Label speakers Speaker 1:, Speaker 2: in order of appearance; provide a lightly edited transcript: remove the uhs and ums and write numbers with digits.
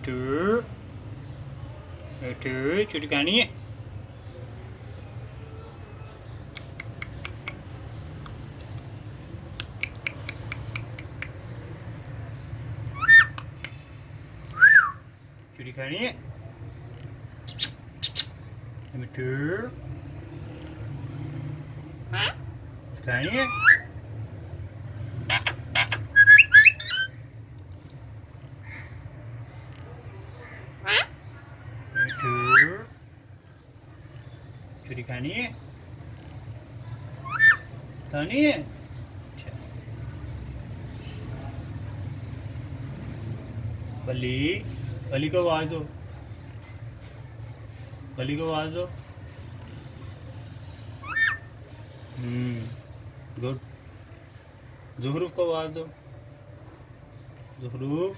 Speaker 1: मिठू मिठू चुटी खानी है। चुटी खानी है मिठू खानी है। मिठू चुटी खानी है खानी है। अच्छा बली बली को आवाज दो बली को आवाज दो। गुड ज़ुहरूफ को आवाज दो ज़ुहरूफ।